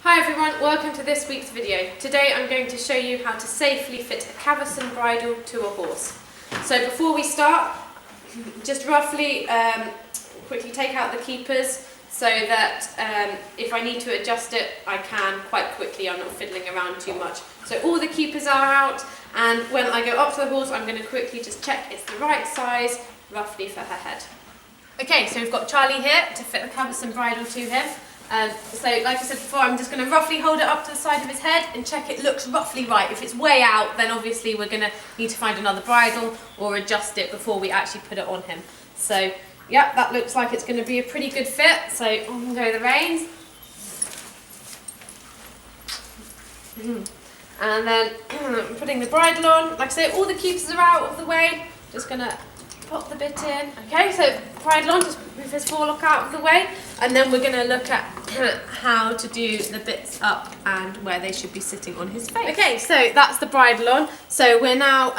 Hi everyone, welcome to this week's video. Today I'm going to show you how to safely fit a Cavesson bridle to a horse. So before we start, just roughly quickly take out the keepers so that if I need to adjust it, I can quite quickly. I'm not fiddling around too much. So all the keepers are out, and when I go up to the horse, I'm going to quickly just check it's the right size, roughly for her head. Okay, so we've got Charlie here to fit the Cavesson bridle to him. So like I said before, I'm just going to roughly hold it up to the side of his head and check it looks roughly right. If it's way out, then obviously we're going to need to find another bridle or adjust it before we actually put it on him. So yeah, that looks like it's going to be a pretty good fit. So on go the reins. And then putting the bridle on. Like I say, all the keepers are out of the way. Just going to pop the bit in. Okay, so bridle on, just move his forelock out of the way, and then we're going to look at how to do the bits up and where they should be sitting on his face. Okay, so that's the bridle on. So we're now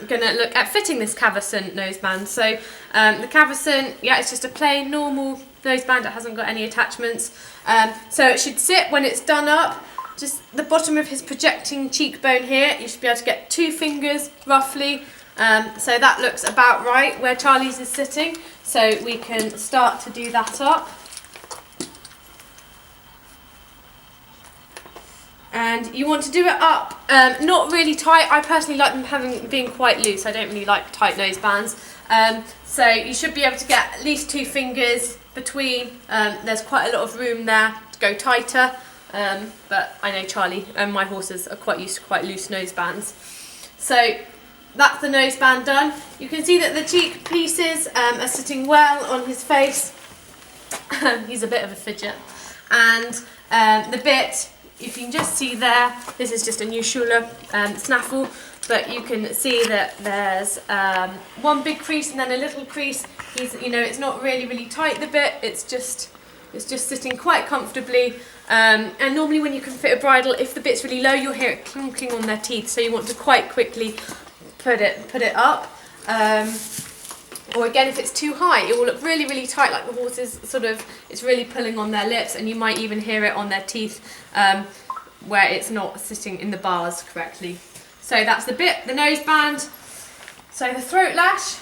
going to look at fitting this Cavesson noseband. So the Cavesson, yeah, it's just a plain normal noseband. It hasn't got any attachments. So it should sit when it's done up. Just the bottom of his projecting cheekbone here. You should be able to get 2 fingers roughly. So that looks about right where Charlie's is sitting, so we can start to do that up. And you want to do it up, not really tight. I personally like them being quite loose. I don't really like tight nosebands. So you should be able to get at least 2 fingers between. There's quite a lot of room there to go tighter, but I know Charlie and my horses are quite used to quite loose nosebands. So that's the noseband done. You can see that the cheek pieces are sitting well on his face. He's a bit of a fidget. And the bit, if you can just see there, this is just a new Schuler snaffle, but you can see that there's one big crease and then a little crease. It's not really tight, the bit. It's just sitting quite comfortably. And normally when you can fit a bridle, if the bit's really low, you'll hear it clunking on their teeth. So you want to quite quickly put it up, or again if it's too high, it will look really tight, like the horse is it's really pulling on their lips, and you might even hear it on their teeth where it's not sitting in the bars correctly. So that's the bit, the noseband. So the throat lash,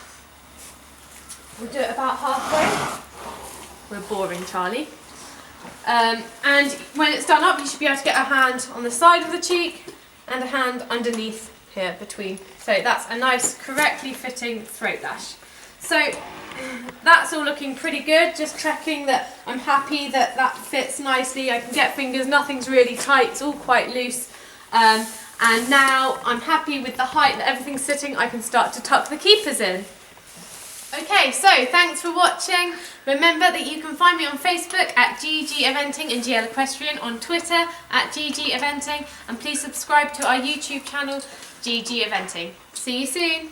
we'll do it about halfway. We're boring Charlie. And when it's done up, you should be able to get a hand on the side of the cheek and a hand underneath here between. So that's a nice correctly fitting throat lash. So that's all looking pretty good. Just checking that I'm happy that that fits nicely. I can get fingers, nothing's really tight, it's all quite loose. And now I'm happy with the height that everything's sitting. I can start to tuck the keepers in. Okay, so thanks for watching. Remember that you can find me on Facebook at GG Eventing and GL Equestrian, on Twitter at GG Eventing, and please subscribe to our YouTube channel, GG Eventing. See you soon.